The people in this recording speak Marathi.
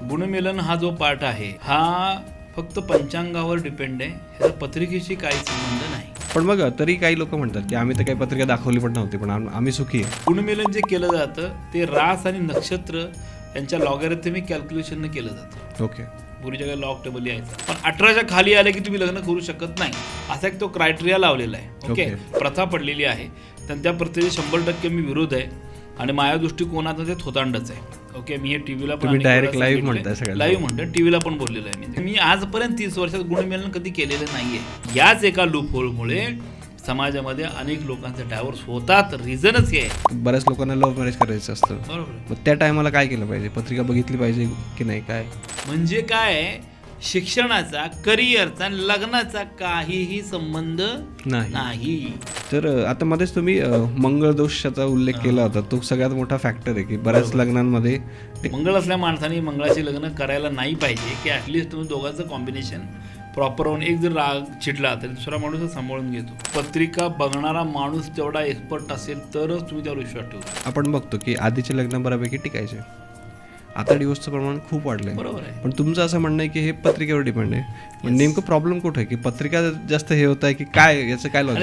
गुणमिलन हा जो पार्ट आहे हा फक्त पंचांगावर डिपेंड आहे, ह्याचा पत्रिकेशी काही संबंध नाही. पण मग तरी काही लोक म्हणतात की आम्ही तर काही पत्रिका दाखवली पण नव्हती, पण आम्ही सुखी आहे. गुणमिलन जे केलं जातं ते रास आणि नक्षत्र यांच्या लॉगॅरिथमिक कॅल्क्युलेशनने केलं जातं. ओके. पूर्वीच्या काही लॉग टेबल यायचा, पण 18च्या खाली आले की तुम्ही लग्न करू शकत नाही असा एक तो क्रायटेरिया लावलेला आहे. ओके, प्रथा पडलेली आहे. तर त्या प्रत्येक 100% मी विरोध आहे आणि माझ्या दृष्टिकोनातून ते थोतांडच आहे. ओके, मी हे टीव्हीला पण डायरेक्ट लाईव्ह म्हणताय सगळं. लाईव्ह म्हणतो, टीव्हीला पण बोललेलं आहे. मी आजपर्यंत 30 वर्षात गुणमिलन कधी केलेलं नाहीये. याच एका लूपहोलमुळे समाजामध्ये अनेक लोकांचे डायव्होर्स होतात. रिझनच हे आहे. बऱ्याच लोकांना लव्ह मॅरेज करायचं असतं. बरोबर. मग त्या टायमाला काय केलं पाहिजे? पत्रिका बघितली पाहिजे की नाही? काय म्हणजे काय, शिक्षणाचा, करिअरचा, लग्नाचा काहीही संबंध नाही. तर आता मध्येच तुम्ही मंगळ दोषाचा उल्लेख केला होता. तो सगळ्यात मोठा फॅक्टर आहे की बऱ्याच लग्नांमध्ये मंगळ असल्या माणसाने मंगळाचे लग्न करायला नाही पाहिजे, की ॲटलिस्ट तुम्ही दोघांचं कॉम्बिनेशन प्रॉपर होऊन एक जर राग चिडला तर दुसरा माणूस सांभाळून घेतो. पत्रिका बघणारा माणूस तेवढा एक्सपर्ट असेल तरच तुम्ही त्यावर विश्वास ठेवतो. आपण बघतो की आधीचे लग्न बऱ्यापैकी टिकायचे. आता डिवोर्सचं प्रमाण खूप वाढलंय. बरोबर आहे. पण तुमचं असं म्हणणं आहे की हे पत्रिकेवर डिपेंड आहे. पण नेमकं प्रॉब्लेम कुठे आहे की पत्रिका जास्त हे होत आहे की काय, याचं काय लॉजिक?